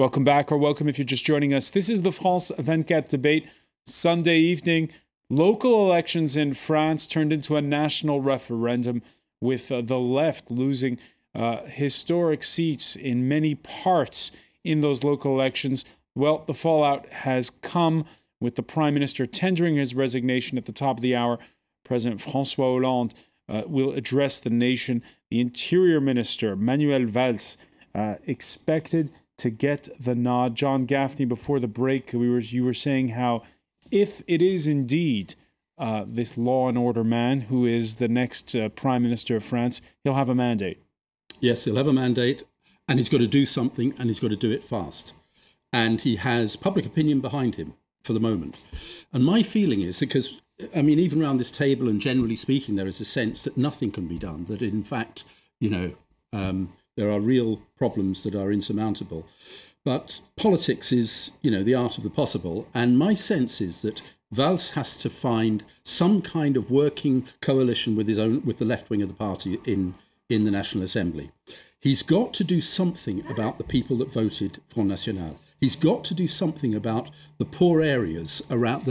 Welcome back, or welcome if you're just joining us. This is the France 24 debate, Sunday evening. Local elections in France turned into a national referendum, with the left losing historic seats in many parts in those local elections. Well, the fallout has come with the Prime Minister tendering his resignation at the top of the hour. President François Hollande will address the nation. The Interior Minister, Manuel Valls, expected to get the nod. John GAFFNEY, before the break, you were saying how if it is indeed this law and order man who is the next Prime Minister of France, he'll have a mandate. Yes, he'll have a mandate, and he's got to do something, and he's got to do it fast. And he has public opinion behind him for the moment. And my feeling is, because, I mean, even around this table and generally speaking, there is a sense that nothing can be done, that in fact, you know, there are real problems that are insurmountable. But politics is, you know, the art of the possible. And my sense is that Valls has to find some kind of working coalition with the left wing of the party in the National Assembly. He's got to do something about the people that voted Front National. He's got to do something about the poor areas around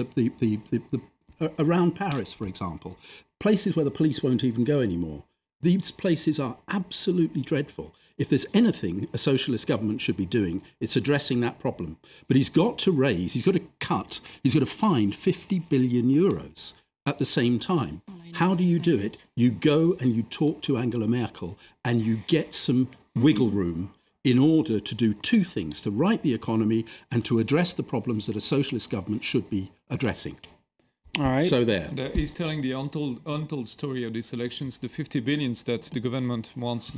around Paris, for example, places where the police won't even go anymore. These places are absolutely dreadful. If there's anything a socialist government should be doing, it's addressing that problem. But he's got to he's got to find 50 billion euros at the same time. How do you do it? You go and you talk to Angela Merkel and you get some wiggle room in order to do two things: to right the economy and to address the problems that a socialist government should be addressing. All right. So there. He's telling the untold story of these elections, the 50 billions that the government wants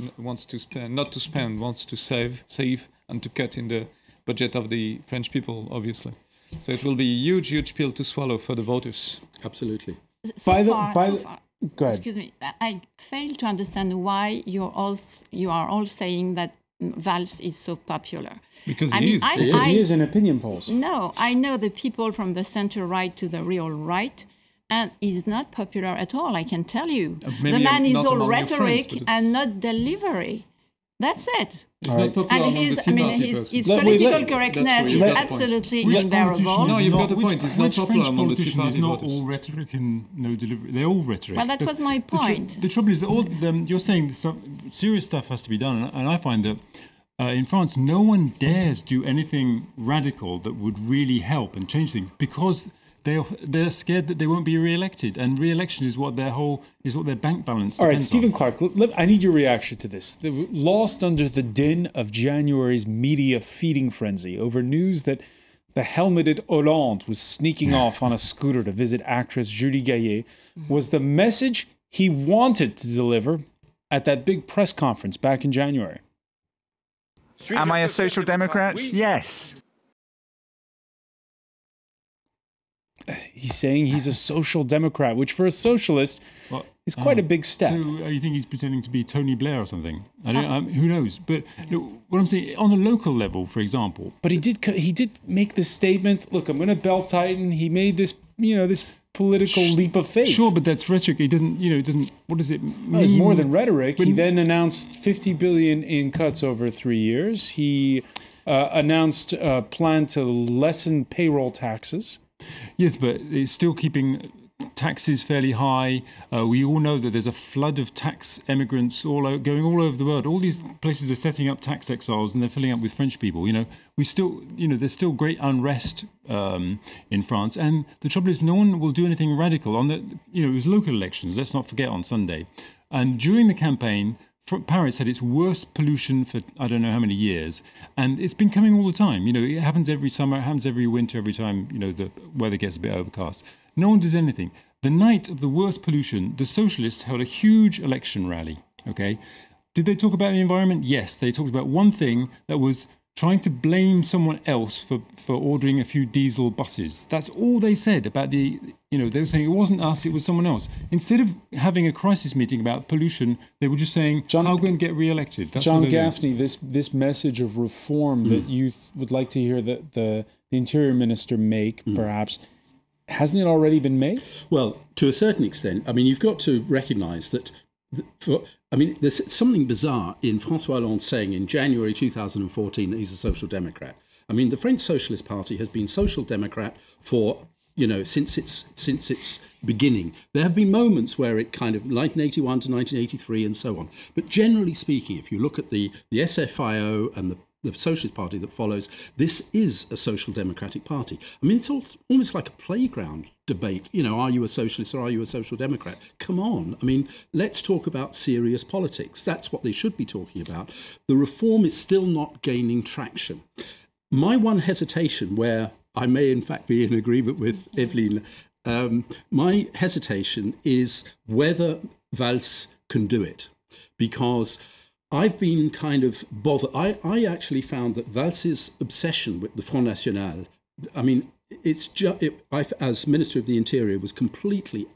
to spend, not to spend, wants to save, and to cut in the budget of the French people, obviously. So it will be a huge, huge pill to swallow for the voters. Absolutely. So far, go ahead. Excuse me, I fail to understand why you are all saying that Valls is so popular. Because Because he is in opinion polls. No, I know the people from the center-right to the real right, and he's not popular at all, I can tell you. The man is all rhetoric and not delivery. That's it. He's not popular among the Tea Party persons. His political correctness is absolutely unbearable. No, you've got a point. He's not popular among the Tea Party It's not voters. all rhetoric and no delivery. They're all rhetoric. Well, that was my point. The trouble is that you're saying serious stuff has to be done, and I find that in France, no one dares do anything radical that would really help and change things because they're scared that they won't be re-elected, and re-election is what their bank balance. All right, Stephen Clark, I need your reaction to this. Lost under the din of January's media feeding frenzy over news that the helmeted Hollande was sneaking off on a scooter to visit actress Julie Gaillet was the message he wanted to deliver at that big press conference back in January. Am I a social democrat? Yes. He's saying he's a social democrat, which for a socialist is quite a big step. So you think he's pretending to be Tony Blair or something? Who knows? But what I'm saying, on a local level, for example. But he did make this statement. Look, I'm going to belt-tighten. He made this, this political leap of faith. Sure, but that's rhetoric. He doesn't. What does it mean? Well, it's more than rhetoric. He then announced 50 billion in cuts over 3 years. He announced a plan to lessen payroll taxes. Yes, but it's still keeping taxes fairly high. We all know that there's a flood of tax emigrants going all over the world. All these places are setting up tax exiles, and they're filling up with French people. There's still great unrest in France, and the trouble is, no one will do anything radical on the. It was local elections. Let's not forget on Sunday, and during the campaign, Paris had its worst pollution for I don't know how many years, and it's been coming all the time. It happens every summer, it happens every winter, every time the weather gets a bit overcast. No one does anything. The night of the worst pollution, the Socialists held a huge election rally. Okay, did they talk about the environment? Yes, they talked about one thing, that was trying to blame someone else for ordering a few diesel buses. That's all they said about they were saying it wasn't us, it was someone else. Instead of having a crisis meeting about pollution, they were just saying, how are we going to get re-elected? That's John GAFFNEY, this message of reform that you would like to hear the Interior Minister make, perhaps, hasn't it already been made? Well, to a certain extent. I mean, you've got to recognise that there's something bizarre in François Hollande saying in January 2014 that he's a social democrat. I mean, the French Socialist Party has been social democrat for, since its beginning. There have been moments where it kind of 1981 to 1983 and so on. But generally speaking, if you look at the SFIO and the Socialist Party that follows, this is a social democratic party. I mean, it's almost like a playground debate. Are you a socialist or are you a social democrat? Come on. I mean, let's talk about serious politics. That's what they should be talking about. The reform is still not gaining traction. My one hesitation, where I may in fact be in agreement with Evelyne, my hesitation is whether Valls can do it, because I've been kind of bothered. I actually found that Valls' obsession with the Front National, I mean, it's as Minister of the Interior, was completely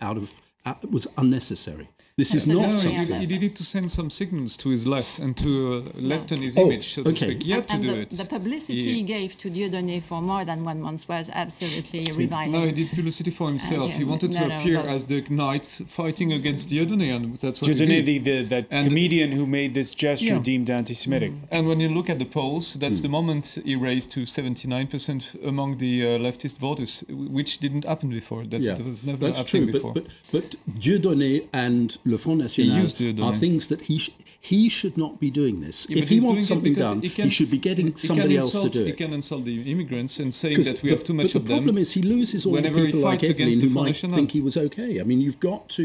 was unnecessary. This is not something. He did it to send some signals to his left and to leften his image, so to speak. He had to do it. The publicity he gave to Dieudonné for more than 1 month was absolutely reviling. No, he did publicity for himself. He wanted to appear as the knight fighting against Dieudonné, and that's what Dieudonné, he did. that comedian who made this gesture deemed anti-Semitic. And when you look at the polls, that's the moment he raised to 79% among the leftist voters, which didn't happen before. It was never happening before. But Dieudonné and Le Front National are things that he should not be doing this. If he wants something done, he should be getting somebody else to do it. He can insult the immigrants and saying that we have too much of them. The problem is he loses all the people like Evelyne who might think he was okay. I mean, you've got,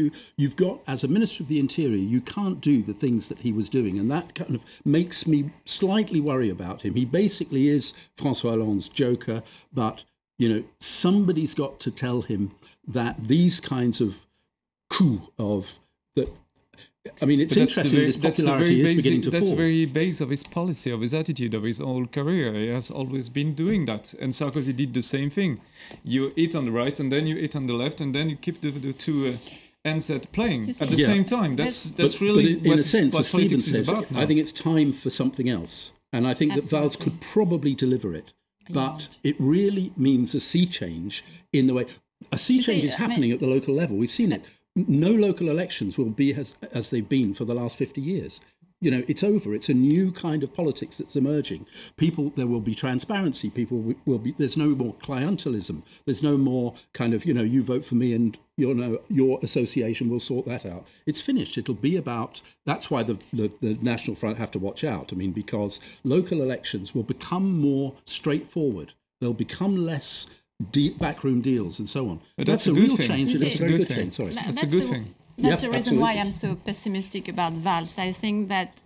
as a Minister of the Interior, you can't do the things that he was doing, and that kind of makes me slightly worry about him. He basically is François Hollande's joker, but, somebody's got to tell him that these kinds of coup of that. I mean, it's interesting that his popularity is beginning to fall. That's the very base of his policy, of his attitude, of his whole career. He has always been doing that. And Sarkozy did the same thing. You hit on the right, and then you hit on the left, and then you keep the two ends playing at the same time. That's really but in a sense, what as Stephen politics is says, about now. I think it's time for something else. And I think that Valls could probably deliver it. But it really means a sea change in the way. A sea change is happening at the local level. We've seen it. No local elections will be as they've been for the last 50 years. It's over. It's a new kind of politics that's emerging. There will be transparency. People will be. There's no more clientelism. There's no more kind of, you vote for me and your association will sort that out. It's finished. It'll be about. That's why the National Front have to watch out. I mean, because local elections will become more straightforward. They'll become less backroom deals and so on. But that's a real change, and it's a very good change. Sorry, that's a good thing. That's the reason why I'm so pessimistic about Valls. I think that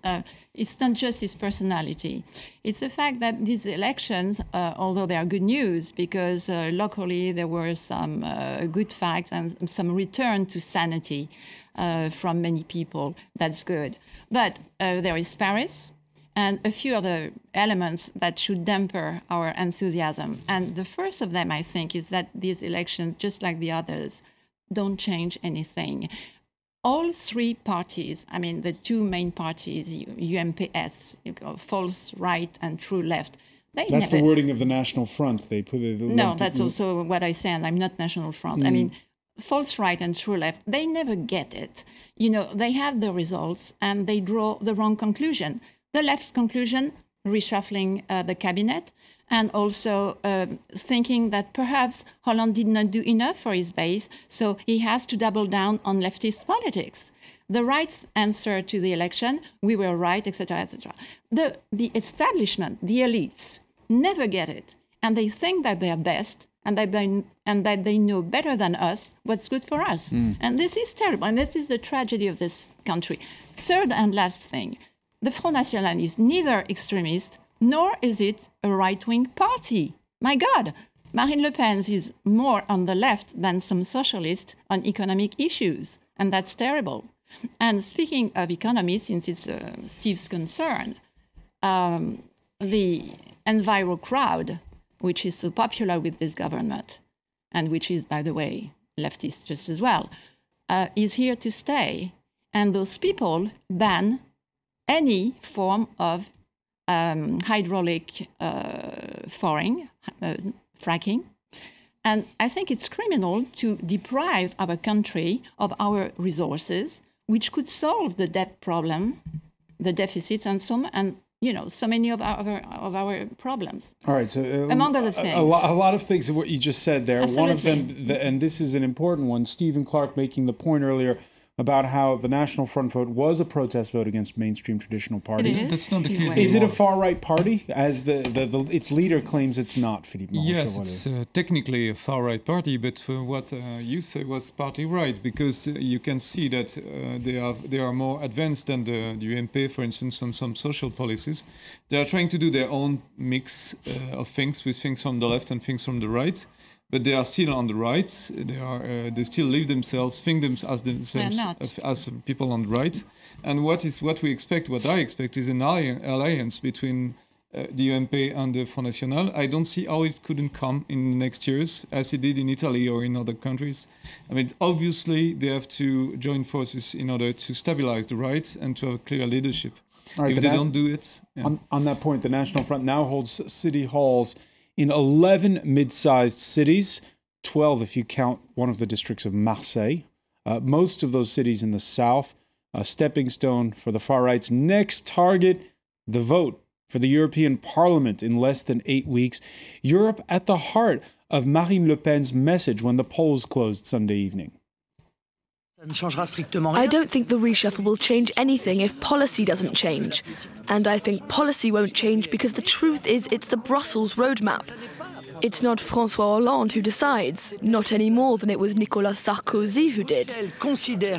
it's not just his personality. It's the fact that these elections, although they are good news, because locally there were some good facts and some return to sanity from many people. That's good. But there is Paris and a few other elements that should damper our enthusiasm. And the first of them, I think, is that these elections, just like the others, don't change anything. All three parties, I mean, the two main parties, UMPS, false right and true left, that's the wording of the National Front. They put it. No, that's also what I say, and I'm not National Front. I mean, false right and true left, they never get it. They have the results and they draw the wrong conclusion. The left's conclusion, reshuffling the cabinet, and also thinking that perhaps Hollande did not do enough for his base, so he has to double down on leftist politics. The right's answer to the election, we were right, etc., etc. The establishment, the elites, never get it, and they think that they are best, and that they know better than us what's good for us. And this is terrible, and this is the tragedy of this country. Third and last thing, the Front National is neither extremist, nor is it a right-wing party. My God, Marine Le Pen is more on the left than some socialists on economic issues, and that's terrible. And speaking of economy, since it's Steve's concern, the enviro crowd, which is so popular with this government, and which is, by the way, leftist just as well, is here to stay. And those people ban any form of hydraulic fracking. And I think it's criminal to deprive our country of our resources, which could solve the debt problem, the deficits and so on, and so many of our problems. All right, so among other things, a lot of things of what you just said there. Absolutely. One of them, and this is an important one, Stephen Clark making the point earlier about how the National Front vote was a protest vote against mainstream traditional parties. It is. That's not the case. Is it a far-right party, as its leader claims it's not, Philippe? Yes, it's technically a far-right party, but what you say was partly right, because you can see that they are more advanced than the UMP, for instance, on some social policies. They are trying to do their own mix of things, with things from the left and things from the right. But they are still on the right. They still live themselves, think themselves as people on the right. And what I expect is an alliance between the UMP and the Front National. I don't see how it couldn't come in the next years, as it did in Italy or in other countries. I mean, obviously, they have to join forces in order to stabilize the right and to have a clear leadership. Right, if they don't do it... Yeah. On that point, the National Front now holds city halls in 11 mid-sized cities, 12 if you count one of the districts of Marseille. Most of those cities in the south, a stepping stone for the far right's next target, the vote for the European Parliament in less than 8 weeks. Europe at the heart of Marine Le Pen's message when the polls closed Sunday evening. I don't think the reshuffle will change anything if policy doesn't change. And I think policy won't change because the truth is it's the Brussels roadmap. It's not François Hollande who decides, not any more than it was Nicolas Sarkozy who did.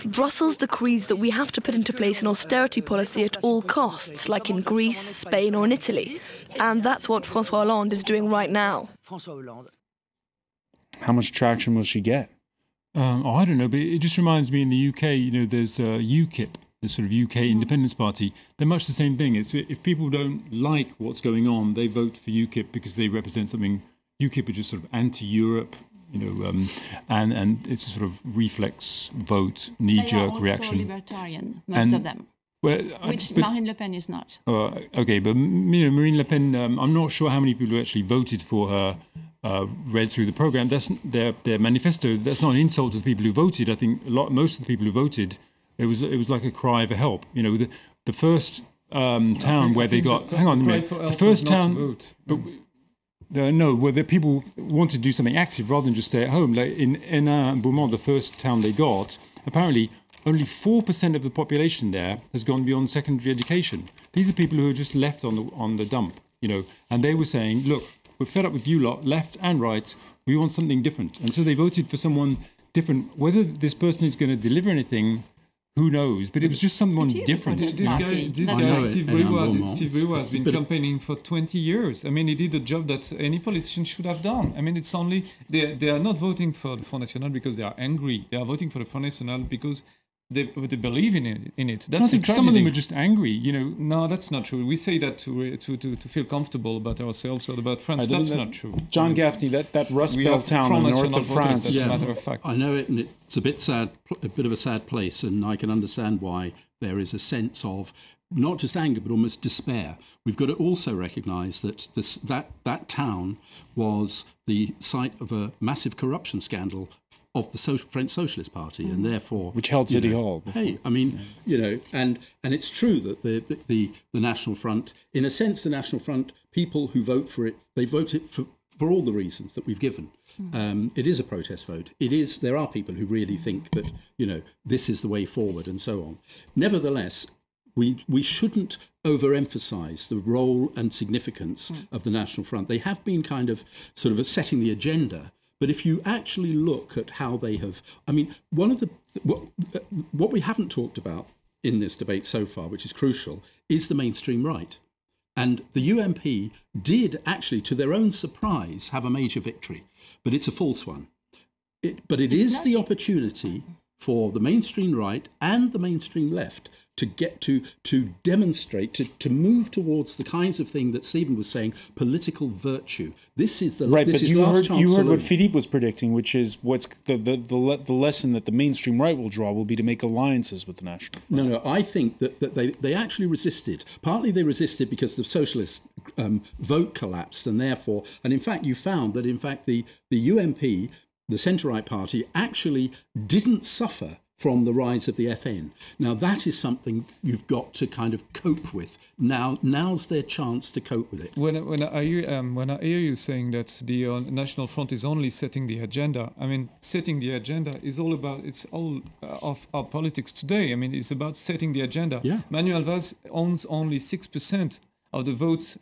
Brussels decrees that we have to put into place an austerity policy at all costs, like in Greece, Spain or in Italy. And that's what François Hollande is doing right now. How much traction will she get? I don't know, but it just reminds me in the UK, there's UKIP, the sort of UK Independence Party. They're much the same thing. It's if people don't like what's going on, they vote for UKIP because they represent something. UKIP are just sort of anti-Europe, and it's a sort of reflex vote, knee-jerk reaction. They are also libertarian, most of them. Well, which Marine Le Pen is not. Okay, but Marine Le Pen, I'm not sure how many people who actually voted for her read through the programme. That's their manifesto. That's not an insult to the people who voted. I think most of the people who voted, it was like a cry for help. The first town where they got... Hang on a minute. The first town... where the people wanted to do something active rather than just stay at home. Like in Hénin and Beaumont, the first town they got, apparently only 4% of the population there has gone beyond secondary education. These are people who are just left on the dump, and they were saying, look, we're fed up with you lot, left and right, we want something different. And so they voted for someone different. Whether this person is going to deliver anything, who knows? But it was just someone different. This guy, Steve Brewer, has been campaigning for 20 years. I mean, he did a job that any politician should have done. I mean, it's only... They are not voting for the Front National because they are angry. They are voting for the Front National because they believe in it. That's a tragedy. Some of them are just angry, No, that's not true. We say that to feel comfortable about ourselves or about France. That's not true. John Gaffney, that Rust Belt town in the north of France. That's a matter of fact. I know it, and it's a bit sad, a bit of a sad place, and I can understand why there is a sense of not just anger but almost despair. We've got to also recognise that that town was the site of a massive corruption scandal of the French Socialist Party, and therefore which held City Hall. Hey, I mean, and it's true that the National Front, in a sense, the National Front, people who vote for it, they vote it for all the reasons that we've given. It is a protest vote. There are people who really think that this is the way forward, and so on. Nevertheless, we shouldn't overemphasize the role and significance of the National Front. They have been kind of sort of setting the agenda. But if you actually look at how they have, I mean, what we haven't talked about in this debate so far, which is crucial, is the mainstream right. And the UMP did actually, to their own surprise, have a major victory. But it's a false one. But it is the opportunity for the mainstream right and the mainstream left to get to demonstrate, to move towards the kinds of thing that Stephen was saying, political virtue. This is the right. This but is you last heard chance you heard saloon. what Philippe was predicting, which is what's the lesson that the mainstream right will draw will be to make alliances with the National Front. No, I think that they actually resisted. Partly they resisted because the Socialist vote collapsed, and in fact you found that the UMP, the centre-right party, actually didn't suffer from the rise of the FN. Now, that is something you've got to kind of cope with. Now's their chance to cope with it. When I hear you saying that the National Front is only setting the agenda, I mean, setting the agenda is all about, it's all of our politics today. I mean, it's about setting the agenda. Yeah. Manuel Valls owns only 6% of the votes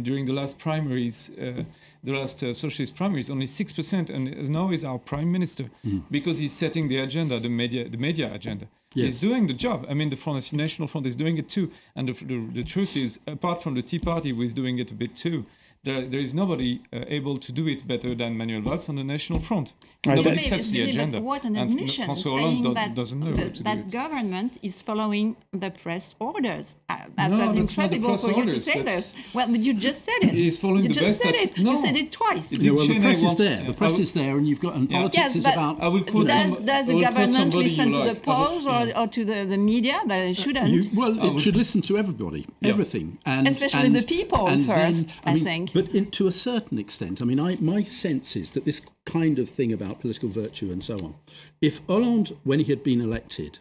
during the last primaries, the last socialist primaries, only 6%, and now he's our prime minister because he's setting the agenda, the media agenda. Yes. He's doing the job. I mean, the National Front is doing it too. And the truth is, apart from the Tea Party, who is doing it a bit too, there is nobody able to do it better than Manuel Valls on the National Front. Right. Nobody sets the agenda. What an admission, and François saying Hollande doesn't know how to that do it. government is following the press orders. That's not the incredible press for you to orders, say that's- this. Well, but you just said it. He's following you the just best said that- it. no. You said it twice. Yeah, well, the Cheney press is wants- there. The press is there, and you've got, and politics Yes, is but about. I will quote does the I will quote government somebody listen you to the like. polls or to the media? That it shouldn't. It should listen to everybody, everything, and Especially the people first, I think. But to a certain extent, I mean, my sense is that this kind of thing about political virtue and so on, if Hollande, when he had been elected,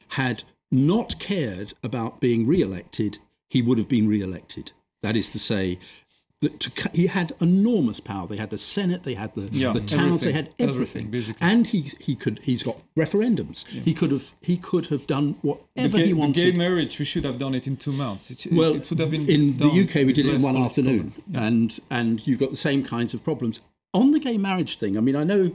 had not cared about being re-elected, he would have been re-elected. That is to say, he had enormous power. They had the Senate, they had the towns, they had everything. basically. And he's got referendums. Yeah. He could have done whatever he wanted. The gay marriage, we should have done it in 2 months. It would have been in the UK we did it in one less afternoon, and you've got the same kinds of problems. On the gay marriage thing, I mean, I know,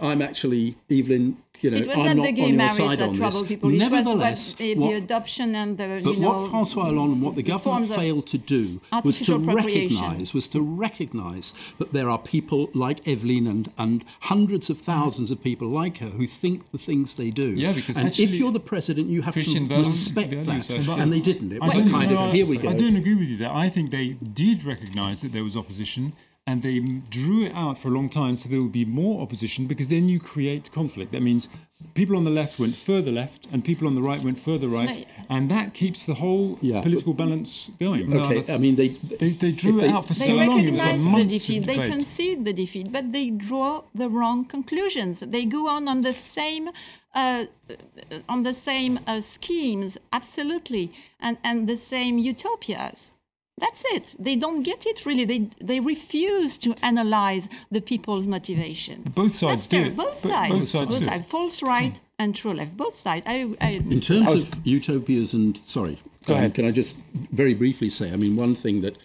I'm actually, Evelyne, it was I'm not not the gay on your marriage side that on troubled this. people. Nevertheless, it was the adoption and the, but what François Hollande and what the government failed to do was to recognise that there are people like Evelyne and hundreds of thousands of people like her who think the things they do. Yeah, because and if you're the president, you have to respect that. And they didn't. It was a kind of, here we go. I don't agree with you there. I think they did recognise that there was opposition, and they drew it out for a long time so there would be more opposition, because then you create conflict. That means people on the left went further left and people on the right went further right, and that keeps the whole political balance going. Okay, I mean, they drew it out for so long. They recognize the defeat, they concede the defeat, but they draw the wrong conclusions. They go on the same schemes, absolutely, and the same utopias. That's it. They don't get it, really. They refuse to analyze the people's motivation. Both sides do it. Both sides. False right and true left. Both sides. In terms of utopias and... Sorry. Go ahead. Can I just very briefly say, I mean, one thing that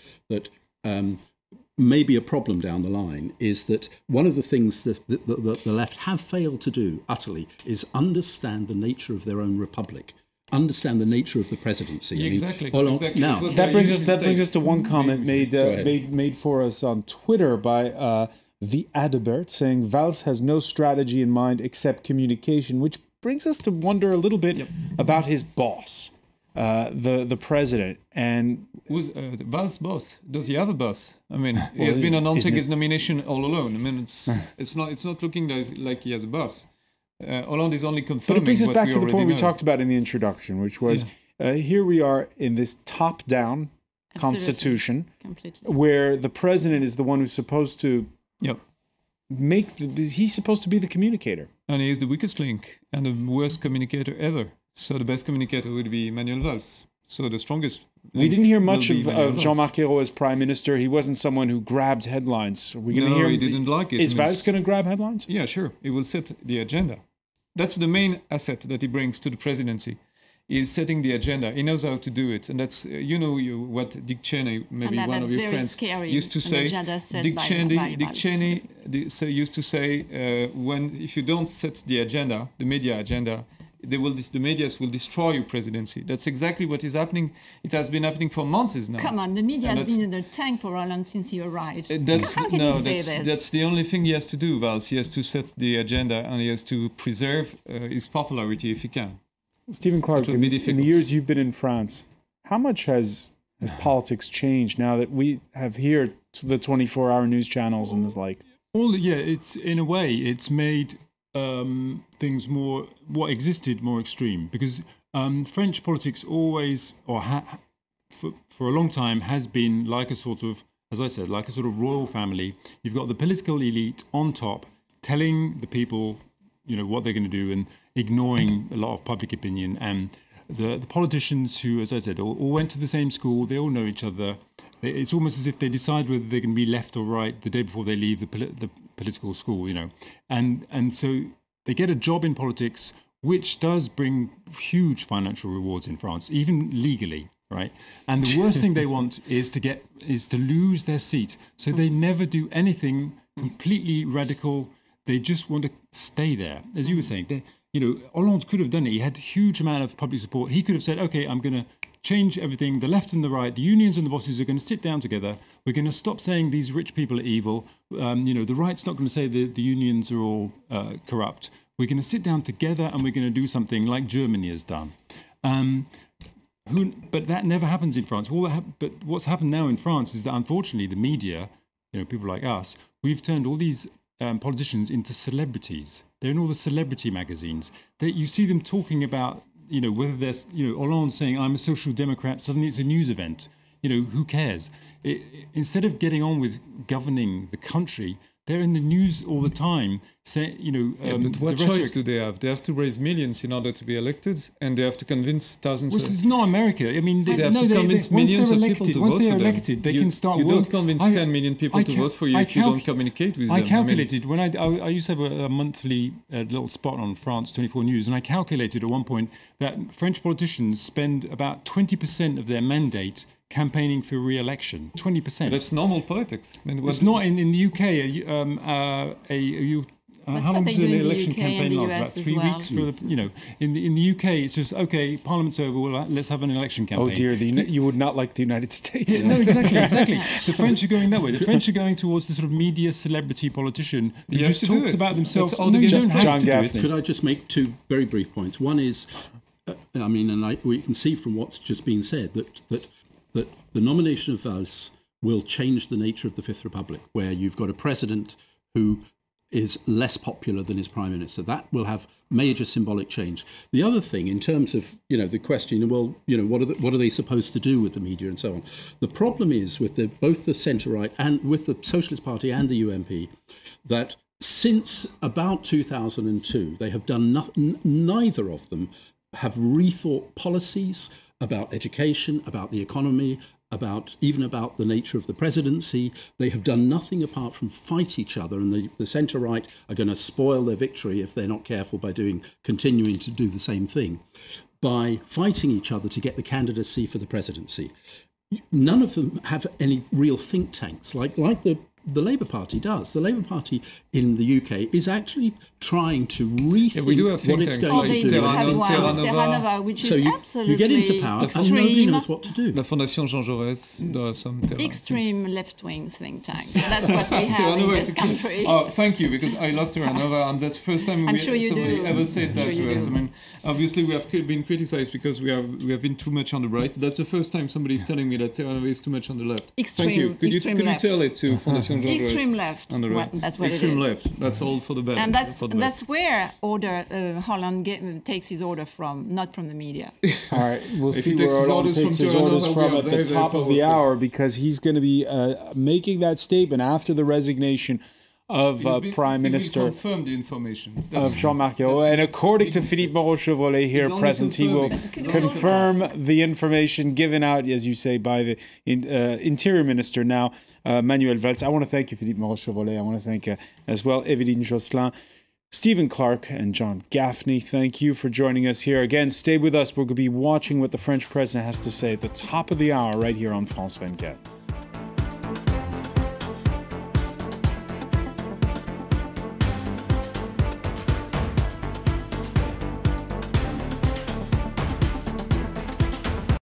may be a problem down the line is that one of the things that the left have failed to do utterly is understand the nature of their own republic. Understand the nature of the presidency. Yeah, exactly. Now, that brings us to one comment made for us on Twitter by the Adalbert, saying Valls has no strategy in mind except communication, which brings us to wonder a little bit about his boss, the president. And who's Valls' boss? Does he have a boss? I mean, he has been announcing his nomination all alone. I mean, it's not looking like he has a boss. Hollande is only confirming. But it brings us back to the point we know. talked about in the introduction, which was here we are in this top-down constitution, where the president is the one who's supposed to he's supposed to be the communicator. And he is the weakest link and the worst communicator ever. So the best communicator would be Manuel Valls. So the strongest. We didn't hear much of Jean-Marc Ayrault as prime minister. He wasn't someone who grabbed headlines. Are we going to hear? He didn't like it. Is Valls going to grab headlines? Yeah, sure. He will set the agenda. That's the main asset that he brings to the presidency. Is setting the agenda. He knows how to do it, and that's what Dick Cheney, maybe one of your friends, used to say. Dick Cheney used to say, if you don't set the agenda, the media agenda, the medias will destroy your presidency. That's exactly what is happening. It has been happening for months now. Come on, the media has been in the tank for Hollande since he arrived. How can you say this? That's the only thing he has to do, Valls. He has to set the agenda and he has to preserve his popularity if he can. Stephen Clarke, in the years you've been in France, how much has politics changed now that we have here the 24-hour news channels and the like? It's in a way, it's made things more, what existed, more extreme, because French politics always, for a long time, has been like a sort of, as I said, like a sort of royal family. You've got the political elite on top telling the people, what they're going to do, and ignoring a lot of public opinion. And the politicians who, as I said, all went to the same school, they all know each other. It's almost as if they decide whether they're going to be left or right the day before they leave the political school, you know. And so they get a job in politics, which does bring huge financial rewards in France, even legally, right? And the worst thing they want is to lose their seat. So they never do anything completely radical. They just want to stay there. As you were saying, you know, Hollande could have done it. He had a huge amount of public support. He could have said, okay, I'm going to change everything. The left and the right, the unions and the bosses are going to sit down together. We're going to stop saying these rich people are evil. You know, the right's not going to say the unions are all corrupt. We're going to sit down together and we're going to do something like Germany has done. But that never happens in France. But what's happened now in France is that, unfortunately, the media, you know, people like us, we've turned all these politicians into celebrities. They're in all the celebrity magazines. You see them talking about, you know, whether there's, you know, Hollande saying, I'm a social democrat, suddenly it's a news event. You know, who cares? Instead of getting on with governing the country, they're in the news all the time, saying, you know... but what choice do they have? They have to raise millions in order to be elected, and they have to convince thousands of... It's not America. I mean, they have to convince millions of people to vote for them. Once they're elected, they can start... You don't convince 10 million people to vote for you if you don't communicate with them. I calculated, when I used to have a monthly little spot on France 24 News, and I calculated at one point that French politicians spend about 20% of their mandate campaigning for re-election, 20%. That's normal politics. I mean, it's not in the UK. How long does an election campaign last? About 3 weeks for the, you know. In the UK, it's just okay. Parliament's over. Well, let's have an election campaign. Oh dear, you would not like the United States. No, exactly. The French are going that way. The French are going towards the sort of media celebrity politician who just talks about themselves. No, you don't have to do it. Could I just make two very brief points? One is, I mean, and we can see from what's just been said that the nomination of Valls will change the nature of the Fifth Republic, where you've got a president who is less popular than his prime minister. That will have major symbolic change. The other thing, in terms of, you know, the question, well, you know, what are they supposed to do with the media and so on? The problem is with both the centre-right and with the Socialist Party and the UMP, that since about 2002, they have done neither of them have rethought policies about education, about the economy, even about the nature of the presidency. They have done nothing apart from fight each other, and the centre-right are going to spoil their victory if they're not careful by continuing to do the same thing, by fighting each other to get the candidacy for the presidency. None of them have any real think tanks like the Labour Party does. The Labour Party in the UK is actually trying to rethink what it's going to do. Terranova, which is absolutely you get into power and nobody knows what to do. La Fondation Jean Jaurès does some extreme left-wing think tanks. That's what we have in this country. Oh, thank you, because I love Terranova, and that's the first time somebody ever said that to us. I mean, obviously we have been criticized because we have been too much on the right. That's the first time somebody's telling me that Terranova is too much on the left. Thank you. Could you tell it to Fondation Jean Jaurès? Extreme left. That's what extreme it is. Left. That's all for the better. And that's where Hollande takes his order from, not from the media. All right, we'll see where Hollande takes his orders from at the top of the hour, because he's going to be making that statement after the resignation of Prime Minister. He will confirm the information of Jean-Marc Ayrault. And according to Philippe Moreau-Chevrolet here present, he will confirm the information given out, as you say, by the Interior Minister now, Manuel Valls. I want to thank you, Philippe Moreau-Chevrolet. I want to thank as well Evelyne JOSLAIN, Stephen Clark, and John Gaffney. Thank you for joining us here. Again, stay with us. We're going to be watching what the French president has to say at the top of the hour right here on France 24.